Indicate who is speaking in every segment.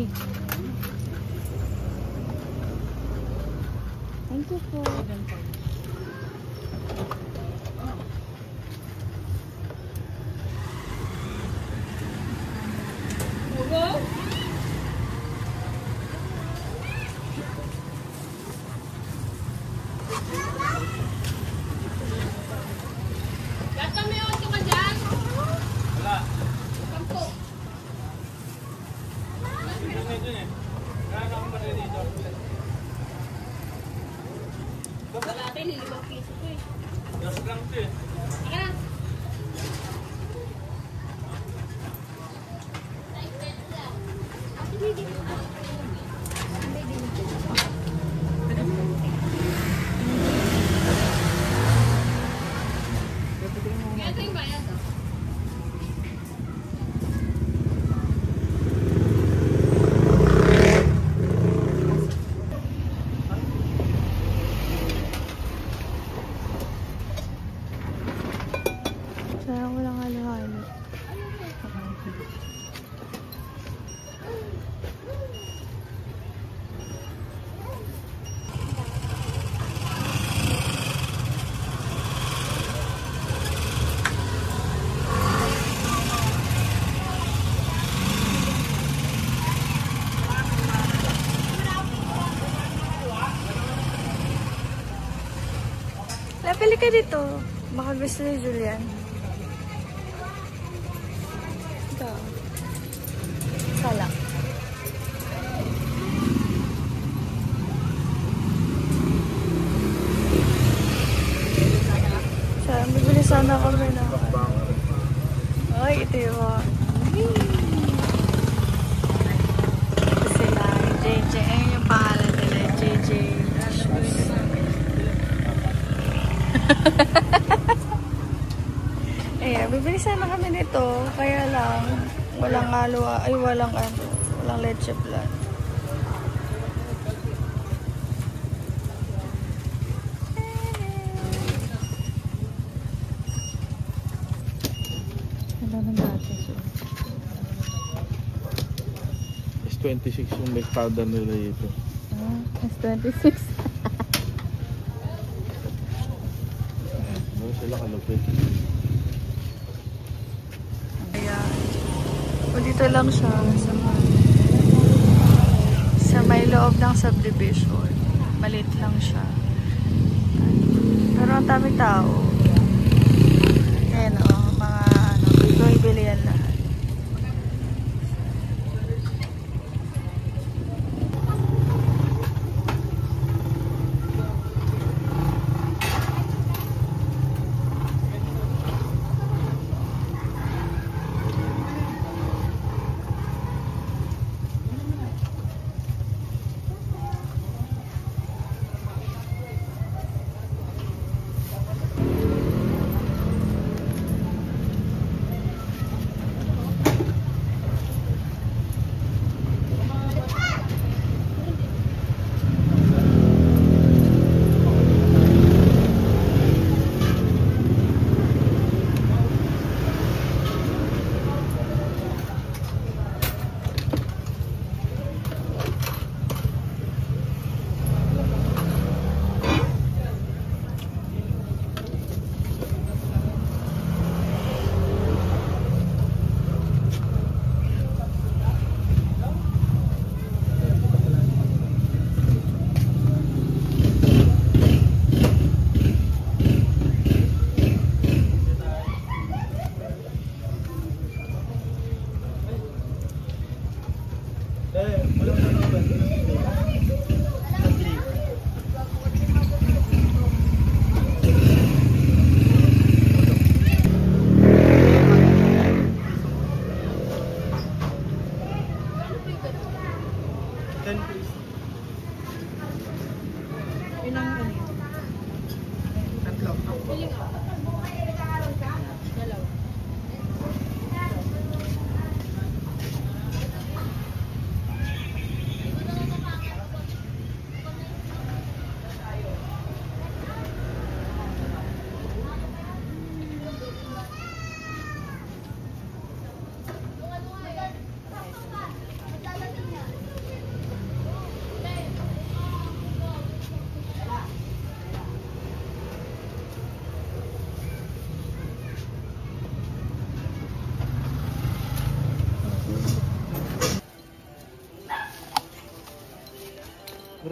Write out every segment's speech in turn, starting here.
Speaker 1: Sige. Thank you po. Sayang walang halo-halo. Napili ka dito. Baka gusto ni Julian. Ito. Salak. Bibili sana kami na. Ay, ito yung sila. JJ. Ayun yung pangalan nila. JJ Shoes. Ayan, bibili sana kami nito. Kaya lang, walang halo. Ay, walang leche plan.
Speaker 2: S26 yung milk powder nila dito.
Speaker 1: S26.
Speaker 2: Sila kalupit.
Speaker 1: Ayan. O dito lang siya sa may loob ng subdivision. Maliit lang siya. Pero ang daming tao. Ayan o, mga bibili yan lahat.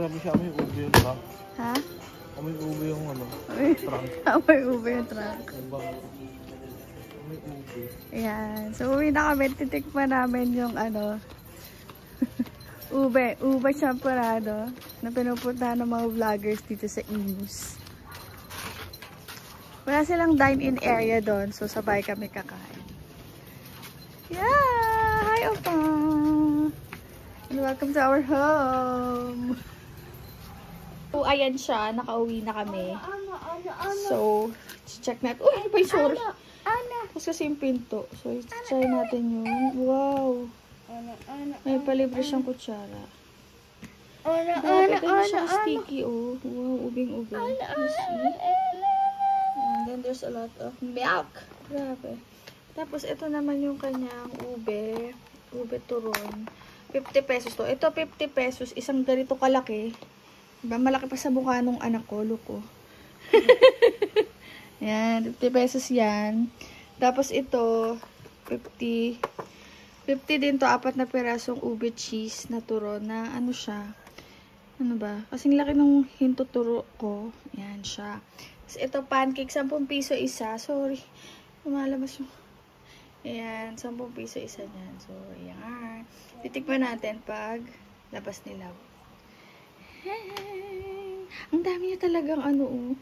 Speaker 2: sabi siya, may ube yung truck.
Speaker 1: Ha?
Speaker 2: May ube yung ano, trunk.
Speaker 1: May ube yung truck.
Speaker 2: May ube.
Speaker 1: Ayan. So, uwi na kami. Titikman namin yung ano, ube champurado na pinupuntahan ng mga vloggers dito sa Imus. Wala silang dine-in area doon. So, sabay kami kakain. Yeah! Hi, Opa! And welcome to our home! So, ayan siya. Nakauwi na kami. So, check natin. Uy, ano pa yung sorry? Tapos kasi yung pinto. So, try natin yun. Wow! May palibre siyang kutsara. Grabe, ganun siyang sticky, oh. Wow, ubing-ube. And then, there's a lot of milk. Grabe. Tapos, ito naman yung kanyang ube. Ube turon. 50 pesos to. Ito, 50 pesos. Isang ganito kalaki. Diba? Malaki pa sa mukha nung anak ko. Look, oh. Yan, 50 pesos yan. Tapos ito, 50 din to, 4 na perasong ube cheese na turo na ano siya. Ano ba? Kasing laki ng hinto turo ko. Yan siya. Tapos ito pancake, 10 piso isa. Sorry. Lumalabas yung... Ayan, 10 piso isa niyan. So, ayan. Titikman natin pag labas nila. Ang dami niya talagang ano, oh.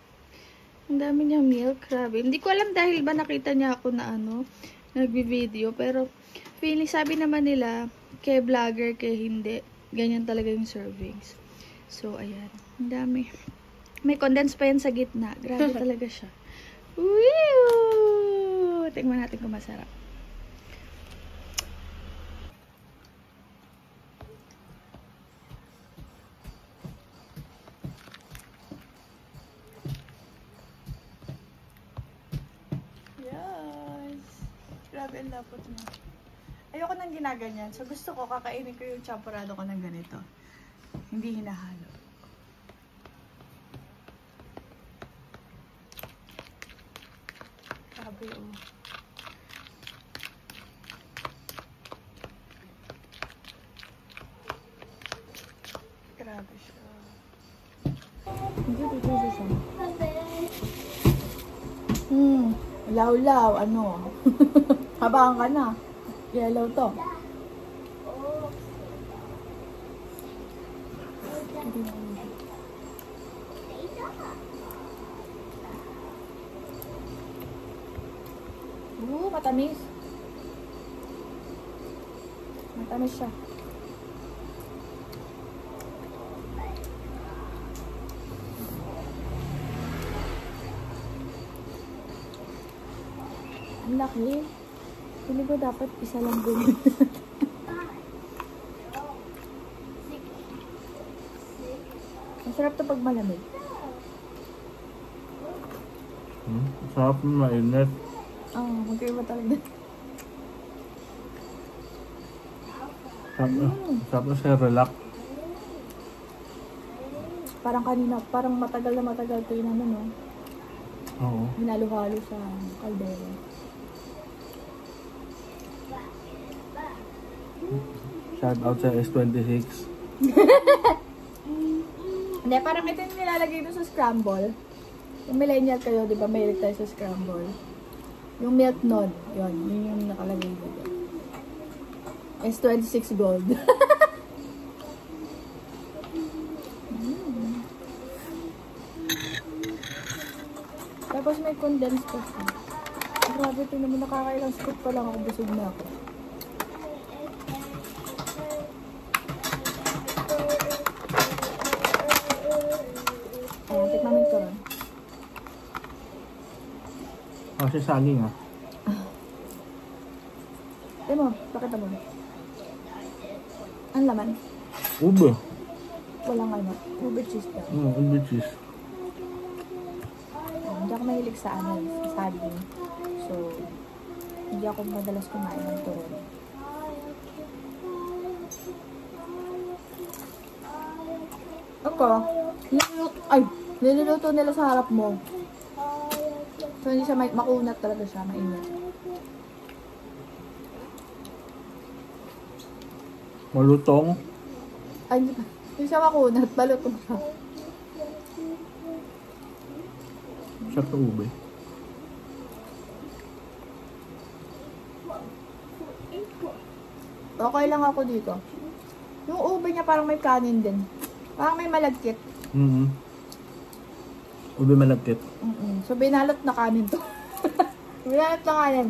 Speaker 1: Ang dami niya milk, grabe. Hindi ko alam dahil ba nakita niya ako na ano, nagbi-video. Pero, feeling, sabi naman nila, kay vlogger, kay hindi. Ganyan talaga yung servings. So, ayan. Ang dami. May condense pa yan sa gitna. Grabe talaga siya. Woo! Tingnan natin kung masarap. Grabe ang lapot niya. Ayoko nang ginaganyan. So, gusto ko, kakainin ko yung champurado ko ng ganito. Hindi hinahalo. Grabe, oh. Grabe siya. Hindi dito siya. Law-law, ano? Habangan ka na. Yellow to. Matamis. Matamis siya. Ang laki. Hindi ko dapat isa lang din. Masarap to pag malamig.
Speaker 2: Sarap na mainit.
Speaker 1: Oo, magkaiba talaga.
Speaker 2: Sarap na siya relax.
Speaker 1: Parang kanina, parang matagal na matagal ito yung ano, no?
Speaker 2: Oo.
Speaker 1: Hinalo-halo sa kaldero.
Speaker 2: Shout out sa S26.
Speaker 1: Hindi, parang ito yung nilalagay doon sa scramble. Yung millennial kayo, di ba? Mahilig tayo sa scramble. Yung milk nod, yun yung nakalagay doon. S26 gold. Tapos may condensed pa siya. Grabe, ito naman, nakakailang scoop pa lang ako, busog na ako. Ayan, tikmamin ko rin.
Speaker 2: Kasi saging, ah.
Speaker 1: Tignan mo, pakita mo. Ang laman?
Speaker 2: Ube.
Speaker 1: Walang ano, ube cheese pa.
Speaker 2: Ube cheese.
Speaker 1: Hindi ako mahilig sa ano, sa saging. So, hindi ako madalas kumain ng turon. Ako, niluluto nila sa harap mo. So, hindi siya makunat talaga siya, mainit.
Speaker 2: Malutong.
Speaker 1: Ay, hindi pa. Yung sa makunat, balutong siya.
Speaker 2: Sarap ng ube.
Speaker 1: Okay lang ako dito. Yung ube niya parang may kanin din. Parang may malagkit.
Speaker 2: Ube malagkit.
Speaker 1: So, binalot na kanin to. Binalot na kanin.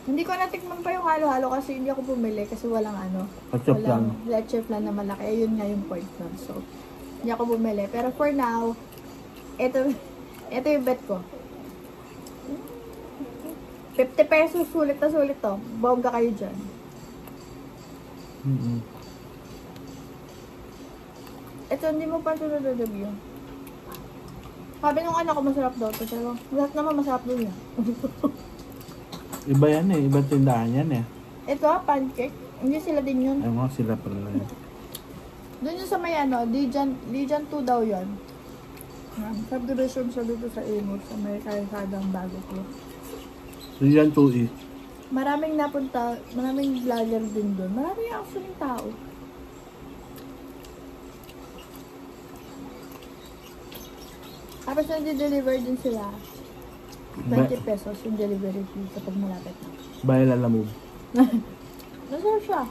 Speaker 1: Hindi ko natikman pa yung halo-halo kasi hindi ako bumili kasi walang ano. Walang leche flan na malaki. Ayun nga yung point nun. So, hindi ako bumili. Pero for now, ito yung bet ko. 50 pesos, sulit na sulit to. Bongga kayo dyan. Ito, hindi mo pa ito na-review. Sabi nung anak ko masarap daw ito, pero lahat naman masarap doon yan.
Speaker 2: Iba yan eh. Ibang tindahan yan eh.
Speaker 1: Ito, pancake. Hindi sila din yun.
Speaker 2: Ay mga sila pala yan.
Speaker 1: Doon yung sa may ano, Lijan 2 daw yun. Subdivision siya dito sa Amos, sa may kalsadang bago ko.
Speaker 2: Riyan 2E.
Speaker 1: Maraming napunta, maraming vlogger din doon. Maraming actually tao. Tapos nag-deliver din sila. 20 pesos yung delivery fee kapag malapit na.
Speaker 2: Bayal alamog.
Speaker 1: Nasaan siya?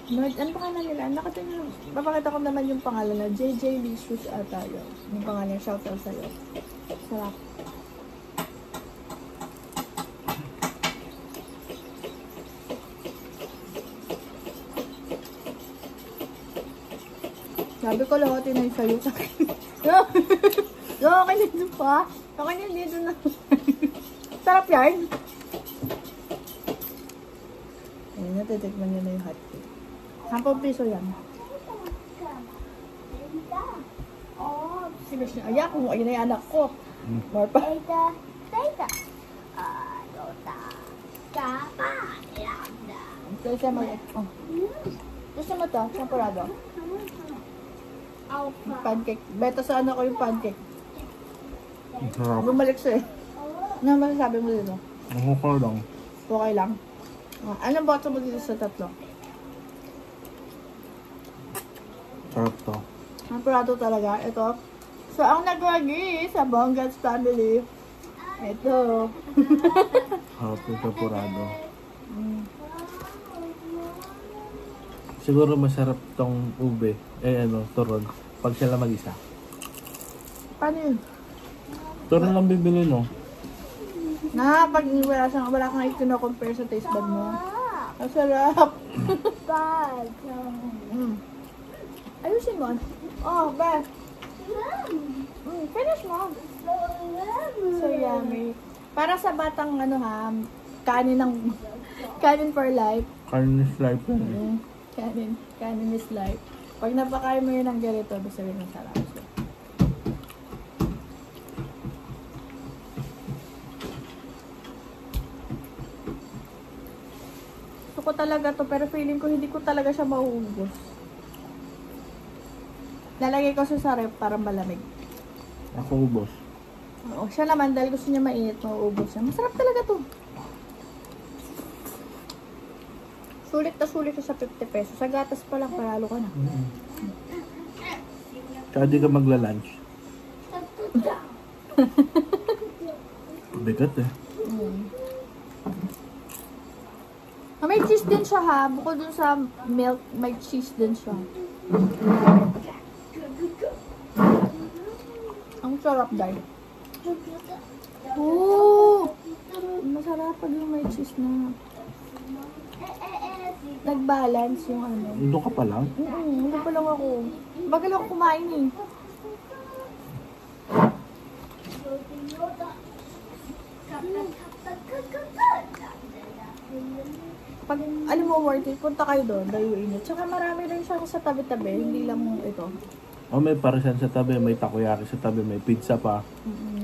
Speaker 1: Ano pangalan nila? Nakatingin, papakita ko naman yung pangalan na JJ Licious ata yun. Yung pangalan, shout out sa'yo. Sarap. Sabi ko lahat na yung sa'yo sa akin. Okay na dito pa. Okay na dito na. Sarap yan. Ayun, natitikman nyo na yung hot cake. 10 piso yan. Ayak mo, ayun na yung anak ko. More pa. Gusto mo Gusto mo to? Champurado? Pancake. Beta sa anak ko yung pancake.
Speaker 2: Sarap.
Speaker 1: Bumalik siya eh. Ano masasabi mo dito?
Speaker 2: Okay lang.
Speaker 1: Okay lang. Anong boto mo dito sa tatlo?
Speaker 2: Sarap to.
Speaker 1: Champurado talaga. Ito. So, ang nagwagi sa Bongga's family. Ito.
Speaker 2: Sarap yung champurado. Siguro masarap tong ube. Turon. Pag sila mag-isa.
Speaker 1: Paano yun?
Speaker 2: Turon lang bibili, no?
Speaker 1: Pag wala kang i-compare sa taste bud mo. Ang sarap. Ayusin mo. Oh, Beth. Finish mo. So yummy. Para sa batang kanin for life.
Speaker 2: Kanin is life yan eh.
Speaker 1: Kanin is life. Pag napakain mo yun ng ganito, basta rin ang sarap. Gusto ko talaga to, pero feeling ko hindi ko talaga siya mauubos. Lalagay ko sa ref para malamig.
Speaker 2: Ako ubos.
Speaker 1: Oo, siya naman dahil gusto niya mainit, mauubos siya. Masarap talaga to. Sulit na sulit siya sa 50 pesos. Sa gatas pa lang, paralo ka na.
Speaker 2: Tsaka di ka magla-lunch. Bigat eh. May cheese din siya ha. Bukod dun sa milk, may cheese din siya. Ang sarap dahil. Oo! Masarap pag yung may cheese na. Nag-balance yung ano. Doon ka pa lang?
Speaker 1: Hindi pa lang ako. Bagal ako kumain eh. Pag, alam mo, worth it, punta kayo doon, dahil init. Tsaka marami rin siya sa tabi-tabi, hindi lang ito.
Speaker 2: Oh, may parisan sa tabi, may takoyaki sa tabi, may pizza pa.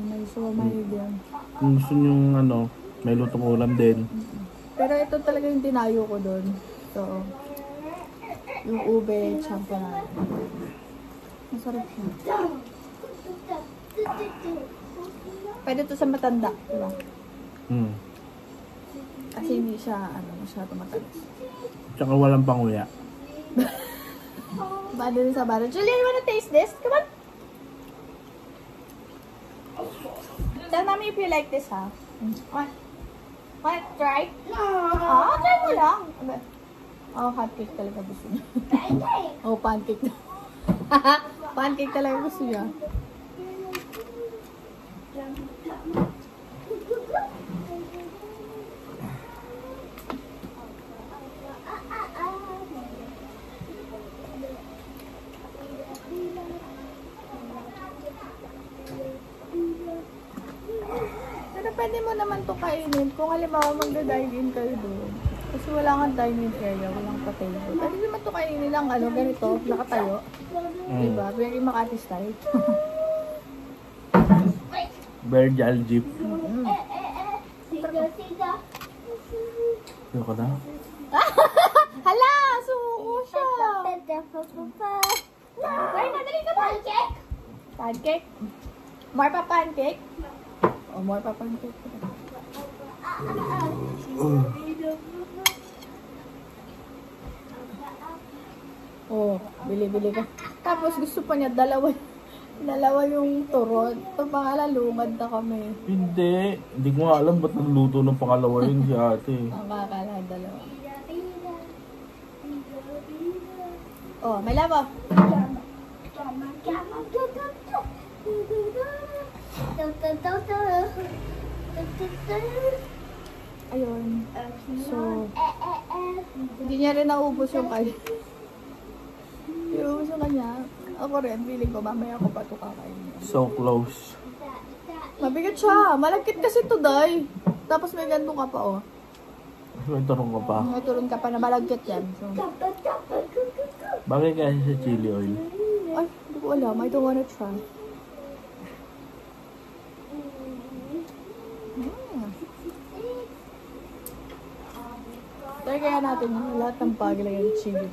Speaker 1: May somay din.
Speaker 2: Kung gusto nyo may lutong ulam din.
Speaker 1: Pero ito talaga yung dinayo ko doon. So, yung ube, champurado. Masarap siya. Pwede to sa matanda, diba?
Speaker 2: Hmm.
Speaker 1: Kasi
Speaker 2: hindi siya, masyado matamis.
Speaker 3: Tsaka walang panguya.
Speaker 2: Bado rin sa baro. Julian, you wanna taste this? Come on! Tell mommy if you like this, ha? Wanna try? No! Try mo lang. Hot cake talaga gusto niya. Pancake! Pancake. Pancake talaga gusto niya. Pero pwede mo naman to kainin kung halimbawa magda-dine-in kayo doon. Kasi wala kang dining area, walang pa-table. Pwede naman to kainin lang, ganito, nakatayo. Diba? Very Makati style.
Speaker 3: Very jolly jeep. Ano ka na?
Speaker 2: Hala! Sumuko siya! Ay, nadali ka pancake! Pancake? More pa pancake? More pa pancake. Bili-bili ka. Tapos gusto pa niya dalawa yung turon. Ito pangalan, lumad na kami.
Speaker 3: Hindi ko nga alam ba't nagluto ng pangalawa yun si ate.
Speaker 2: Ang kakala, dalawa. May labo. Ayun. So, hindi niya rin naubos yung kanya. Naubos yung kanya. Ako rin, feeling ko, mamaya ko pa ito kakain.
Speaker 3: So close.
Speaker 2: Mabigat siya. Malagkit kasi ito, day. Tapos may gandong ka pa,
Speaker 3: May tarong ka pa.
Speaker 2: May turon ka pa na malagkit yan. So,
Speaker 3: Bagay kasi sa chili oil.
Speaker 2: ay, hindi ko alam. I don't wanna try. Try kaya natin yung lahat ng pagilagay ng chili.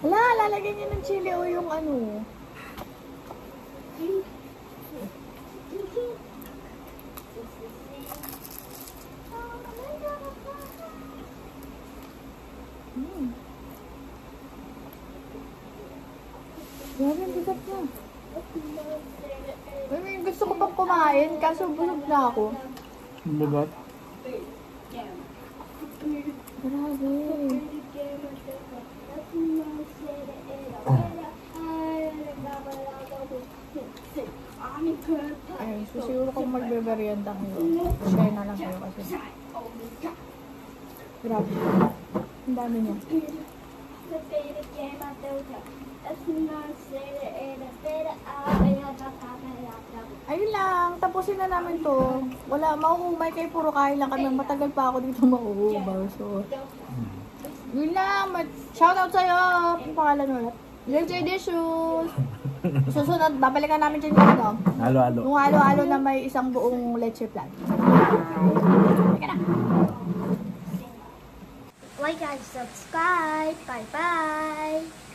Speaker 2: Hala, lalagyan niyo ng chili o yung Grabe, ang bigat na. Gusto ko pang kumain, kaso busog na ako.
Speaker 3: Bagat?
Speaker 2: Grabe. Ayun, so siguro kung magbe-merienda kayo, share na lang kayo kasi. Grabe. Ang dami niya. Ayun lang, tapusin na namin to. Wala, mauumay kayo, puro kain lang kami. Matagal pa ako dito mauubaw. So, yun lang. Shoutout sa'yo. Ang pangalan ulit. JJ Dishes. Susunod, babalikan namin dyan yung
Speaker 3: Halo-halo.
Speaker 2: yung halo-halo na may isang buong leche plan. Teka na.
Speaker 4: Like and subscribe. Bye-bye.